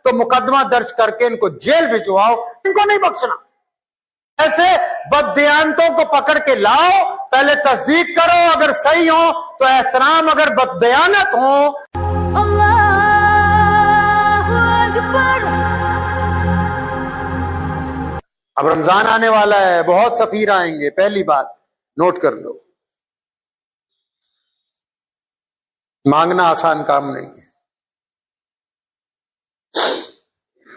تو مقدمہ درج کر کے ان کو جیل بھجواؤ، ان کو نہیں بخشنا۔ ایسے بددیانتوں کو پکڑ کے لاؤ، پہلے تصدیق کرو، اگر صحیح ہو تو احترام، اگر بددیانت ہو۔ اللہ اکبر۔ اب رمضان آنے والا ہے، بہت سفیر آئیں گے، پہلی بات نوٹ کر لو، مانگنا آسان کام نہیں ہے۔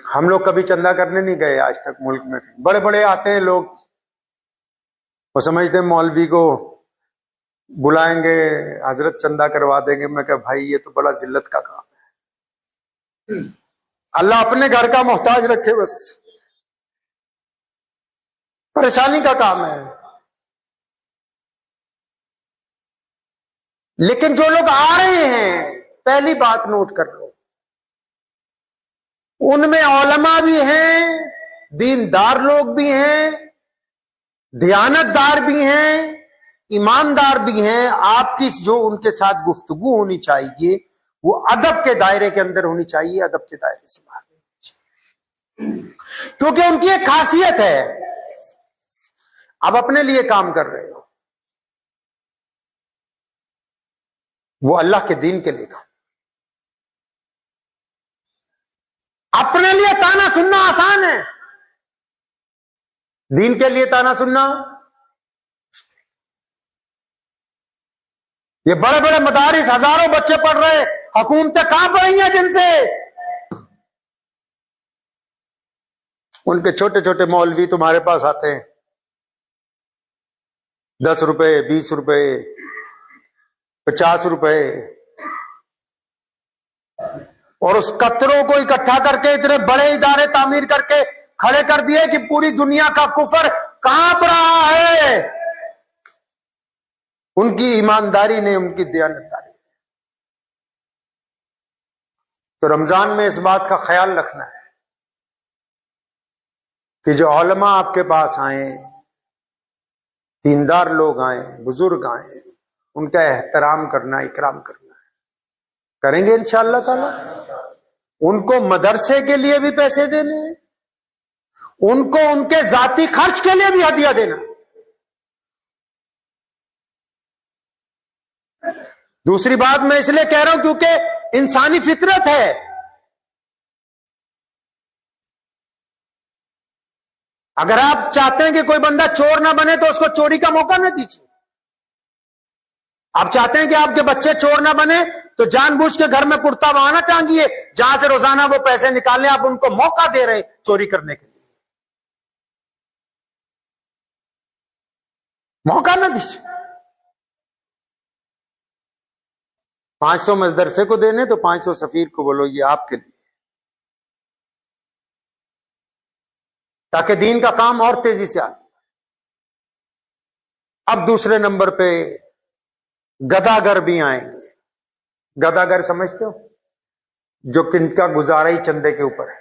ہم لوگ کبھی چندہ کرنے نہیں گئے آج تک ملک میں، بڑے بڑے آتے ہیں لوگ، وہ سمجھتے ہیں مولوی کو بلائیں گے حضرت چندہ کروا دیں گے۔ میں کہا بھائی یہ تو بڑا ذلت کا کام ہے، اللہ اپنے گھر کا محتاج رکھے، بس پریشانی کا کام ہے۔ لیکن جو لوگ آ رہے ہیں، پہلی بات نوٹ کر لو، ان میں علماء بھی ہیں، دیندار لوگ بھی ہیں، دیانت دار بھی ہیں، ایماندار بھی ہیں۔ آپ کی جو ان کے ساتھ گفتگو ہونی چاہیے وہ ادب کے دائرے کے اندر ہونی چاہیے، ادب کے دائرے سے باہر نہیں ہونی چاہیے، کیونکہ ان کی ایک خاصیت ہے، آپ اپنے لیے کام کر رہے ہو، وہ اللہ کے دین کے لیے کام۔ اپنے لیے تانا سننا آسان ہے، دین کے لیے تانا سننا۔ یہ بڑے بڑے مدارس، ہزاروں بچے پڑھ رہے، حکومتیں کہاں پڑھی ہیں جن سے؟ ان کے چھوٹے چھوٹے مولوی تمہارے پاس آتے ہیں، 10 روپے 20 روپے 50 روپے، اور اس قطروں کو اکٹھا کر کے اتنے بڑے ادارے تعمیر کر کے کھڑے کر دیے کہ پوری دنیا کا کفر کانپ رہا ہے۔ ان کی ایمانداری نے، ان کی دیانتداری نے۔ تو رمضان میں اس بات کا خیال رکھنا ہے کہ جو علماء آپ کے پاس آئیں، دیندار لوگ آئیں، بزرگ آئیں، ان کا احترام کرنا، اکرام کرنا ہے، کریں گے انشاءاللہ تعالی۔ ان کو مدرسے کے لیے بھی پیسے دینے ہیں، ان کو ان کے ذاتی خرچ کے لیے بھی ہدیہ دینا۔ دوسری بات میں اس لیے کہہ رہا ہوں کیونکہ انسانی فطرت ہے، اگر آپ چاہتے ہیں کہ کوئی بندہ چور نہ بنے تو اس کو چوری کا موقع نہ دیجیے۔ آپ چاہتے ہیں کہ آپ کے بچے چور نہ بنے تو جان بوجھ کے گھر میں کرتا وہاں نہ ٹانگیے جہاں سے روزانہ وہ پیسے نکالنے، آپ ان کو موقع دے رہے چوری کرنے کے لیے، موقع نہ دیجیے۔ 500 مدرسے کو دینے تو 500 سفیر کو بولو یہ آپ کے لیے، تاکہ دین کا کام اور تیزی سے آئے۔ اب دوسرے نمبر پہ گداگر بھی آئیں گے۔ گداگر سمجھتے ہو؟ جو کن کا گزارا ہی چندے کے اوپر ہے،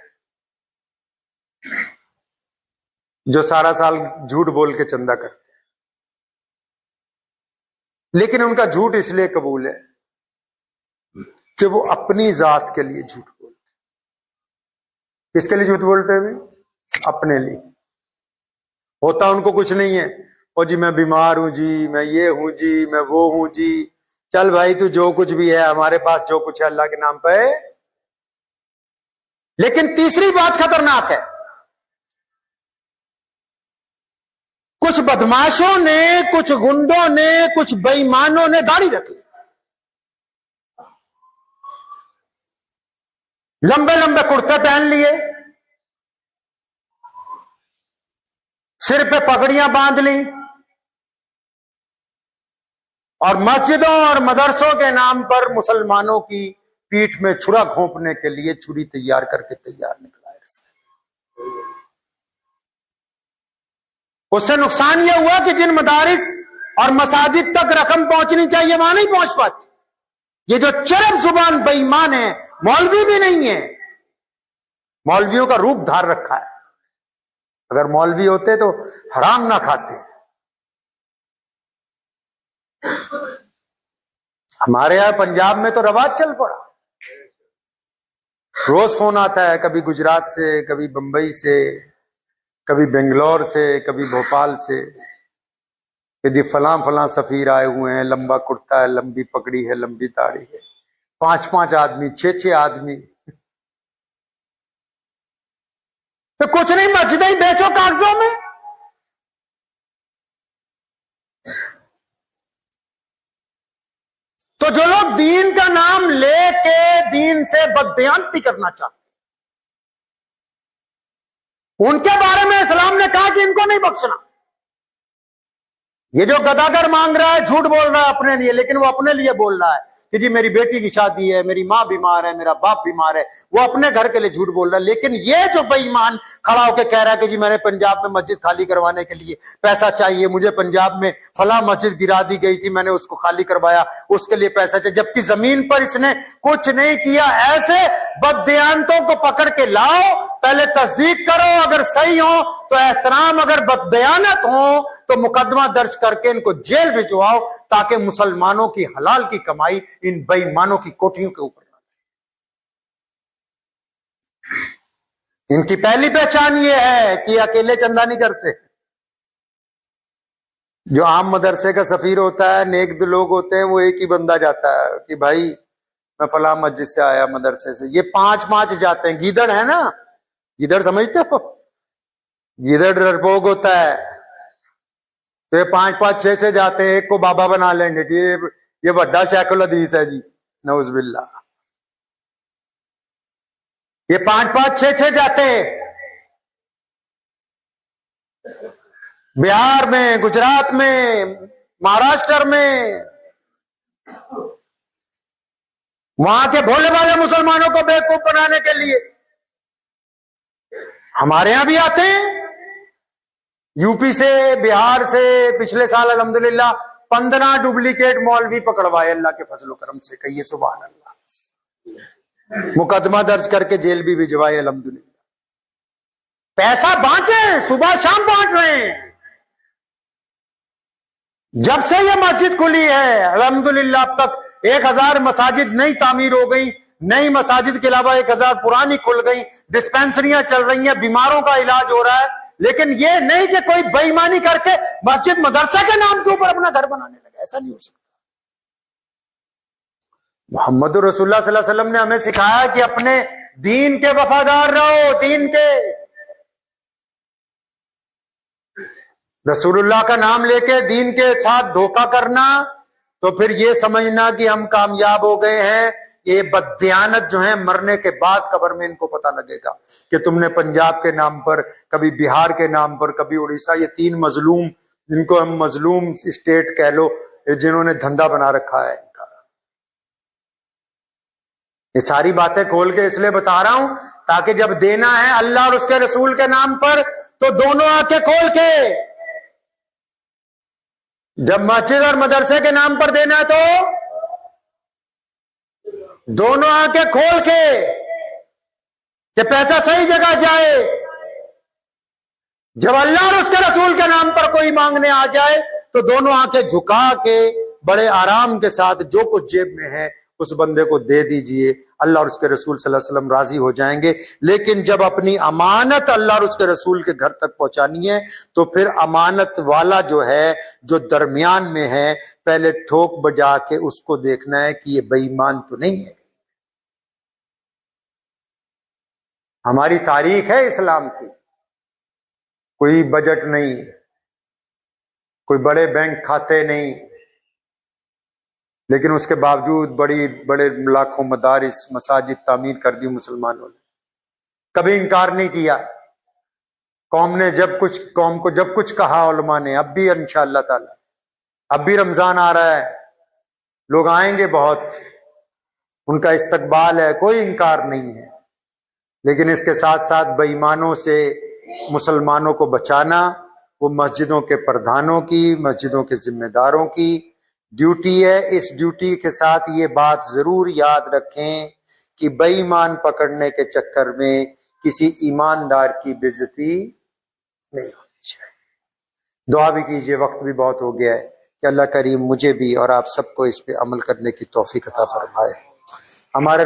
جو سارا سال جھوٹ بول کے چندہ کرتے ہیں، لیکن ان کا جھوٹ اس لیے قبول ہے کہ وہ اپنی ذات کے لیے جھوٹ بولتے ہیں۔ کس کے لیے جھوٹ بولتے ہیں؟ اپنے لیے۔ ہوتا ان کو کچھ نہیں ہے، او جی میں بیمار ہوں جی، میں یہ ہوں جی، میں وہ ہوں جی، چل بھائی تو جو کچھ بھی ہے، ہمارے پاس جو کچھ ہے اللہ کے نام پہ ہے۔ لیکن تیسری بات خطرناک ہے، کچھ بدماشوں نے، کچھ گنڈوں نے، کچھ بے ایمانوں نے داڑھی رکھ لی، لمبے لمبے کرتے پہن لیے، سر پہ پگڑیاں باندھ لی، اور مسجدوں اور مدرسوں کے نام پر مسلمانوں کی پیٹھ میں چھرا گھونپنے کے لیے چھری تیار کر کے تیار نکلا ہے رستے۔ اس سے نقصان یہ ہوا کہ جن مدارس اور مساجد تک رقم پہنچنی چاہیے وہاں نہیں پہنچ پاتی۔ یہ جو چرب زبان بے ایمان ہے، مولوی بھی نہیں ہے، مولویوں کا روپ دھار رکھا ہے۔ اگر مولوی ہوتے تو حرام نہ کھاتے۔ ہمارے یہاں پنجاب میں تو رواج چل پڑا، روز فون آتا ہے، کبھی گجرات سے، کبھی بمبئی سے، کبھی بنگلور سے، کبھی بھوپال سے، کہ جی فلاں فلاں سفیر آئے ہوئے ہیں، لمبا کرتا ہے، لمبی پگڑی ہے، لمبی داڑھی ہے، 5 آدمی، 6 آدمی، تو کچھ نہیں، مسجدیں ہی بیچو کاغذوں میں۔ تو جو لوگ دین کا نام لے کے دین سے بددیانتی کرنا چاہتے ان کے بارے میں اسلام نے کہا کہ ان کو نہیں بخشنا۔ یہ جو گداگر مانگ رہا ہے، جھوٹ بول رہا ہے اپنے لیے، لیکن وہ اپنے لیے بول رہا ہے کہ جی میری بیٹی کی شادی ہے، میری ماں بیمار ہے، میرا باپ بیمار ہے، وہ اپنے گھر کے لیے جھوٹ بول رہا ہے۔ لیکن یہ جو بے ایمان کھڑا ہو کے کہہ رہا ہے کہ جی میں نے پنجاب میں مسجد خالی کروانے کے لیے پیسہ چاہیے، مجھے پنجاب میں فلاں مسجد گرا دی گئی تھی، میں نے اس کو خالی کروایا، اس کے لیے پیسہ چاہیے، جبکہ زمین پر اس نے کچھ نہیں کیا۔ ایسے بددیانتوں کو پکڑ کے لاؤ، پہلے تصدیق کرو، اگر صحیح ہو تو احترام، اگر بددیانت ہو تو مقدمہ درج کر کے ان کو جیل بھجواؤ، تاکہ مسلمانوں کی حلال کی کمائی ان بے ایمانوں کی کوٹھیوں کے اوپر نہ لگے۔ ان کی پہلی پہچان یہ ہے کہ اکیلے چندہ نہیں کرتے۔ جو عام مدرسے کا سفیر ہوتا ہے، نیک دل لوگ ہوتے ہیں، وہ ایک ہی بندہ جاتا ہے کہ بھائی میں فلاں مسجد سے آیا، مدرسے سے۔ یہ 5 جاتے ہیں۔ گیدڑ ہے نا، گیدڑ سمجھتے ہو؟ گیدڑ ڈرپوک ہوتا ہے، تو یہ 5 6 جاتے ہیں، ایک کو بابا بنا لیں گے کہ یہ بڑا شیخ الحدیث ہے جی، نعوذ باللہ۔ یہ 5 6 جاتے ہیں، بہار میں، گجرات میں، مہاراشٹر میں، وہاں کے بھولے والے مسلمانوں کو بیوقوف بنانے کے لیے۔ ہمارے ہاں بھی آتے ہیں، یو پی سے، بہار سے۔ پچھلے سال الحمدللہ 15 ڈپلیکیٹ مولوی پکڑوائے اللہ کے فضل و کرم سے، کہیے سبحان اللہ۔ مقدمہ درج کر کے جیل بھی بھجوائے الحمدللہ۔ پیسہ بانٹے، صبح شام بانٹ رہے ہیں۔ جب سے یہ مسجد کھلی ہے الحمدللہ اب تک 1000 مساجد نئی تعمیر ہو گئی، نئی مساجد کے علاوہ 1000 پرانی کھل گئی، ڈسپینسریاں چل رہی ہیں، بیماروں کا علاج ہو رہا ہے۔ لیکن یہ نہیں کہ کوئی بے ایمانی کر کے مسجد مدرسہ کے نام کے اوپر اپنا گھر بنانے لگا، ایسا نہیں ہو سکتا۔ محمد رسول اللہ صلی اللہ علیہ وسلم نے ہمیں سکھایا کہ اپنے دین کے وفادار رہو، دین کے۔ رسول اللہ کا نام لے کے دین کے ساتھ دھوکہ کرنا تو پھر یہ سمجھنا کہ ہم کامیاب ہو گئے ہیں۔ یہ بددیانت جو ہیں مرنے کے بعد قبر میں ان کو پتہ لگے گا کہ تم نے پنجاب کے نام پر، کبھی بہار کے نام پر، کبھی اڑیسہ، یہ 3 مظلوم، جن کو ہم مظلوم اسٹیٹ کہہ لو، جنہوں نے دھندا بنا رکھا ہے ان کا۔ یہ ساری باتیں کھول کے اس لیے بتا رہا ہوں تاکہ جب دینا ہے اللہ اور اس کے رسول کے نام پر تو دونوں آنکھیں کھول کے، جب مسجد اور مدرسے کے نام پر دینا ہے تو دونوں آنکھیں کھول کے کہ پیسہ صحیح جگہ جائے۔ جب اللہ اور اس کے رسول کے نام پر کوئی مانگنے آ جائے تو دونوں آنکھیں جھکا کے بڑے آرام کے ساتھ جو کچھ جیب میں ہے اس بندے کو دے دیجئے، اللہ اور اس کے رسول صلی اللہ علیہ وسلم راضی ہو جائیں گے۔ لیکن جب اپنی امانت اللہ اور اس کے رسول کے گھر تک پہنچانی ہے تو پھر امانت والا جو ہے، جو درمیان میں ہے، پہلے ٹھوک بجا کے اس کو دیکھنا ہے کہ یہ بے ایمان تو نہیں ہے۔ ہماری تاریخ ہے اسلام کی، کوئی بجٹ نہیں، کوئی بڑے بینک کھاتے نہیں، لیکن اس کے باوجود بڑے لاکھوں مدارس، مساجد تعمیر کر دی مسلمانوں نے۔ کبھی انکار نہیں کیا قوم کو جب کچھ کہا علماء نے، اب بھی انشاءاللہ تعالی، اب بھی رمضان آ رہا ہے، لوگ آئیں گے بہت، ان کا استقبال ہے، کوئی انکار نہیں ہے۔ لیکن اس کے ساتھ ساتھ بے ایمانوں سے مسلمانوں کو بچانا وہ مسجدوں کے پردھانوں کی، مسجدوں کے ذمہ داروں کی ڈیوٹی ہے۔ اس ڈیوٹی کے ساتھ یہ بات ضرور یاد رکھیں کہ بے ایمان پکڑنے کے چکر میں کسی ایماندار کی بے عزتی نہیں ہونی چاہیے۔ دعا بھی کیجئے، وقت بھی بہت ہو گیا ہے، کہ اللہ کریم مجھے بھی اور آپ سب کو اس پہ عمل کرنے کی توفیق عطا فرمائے۔ ہمارے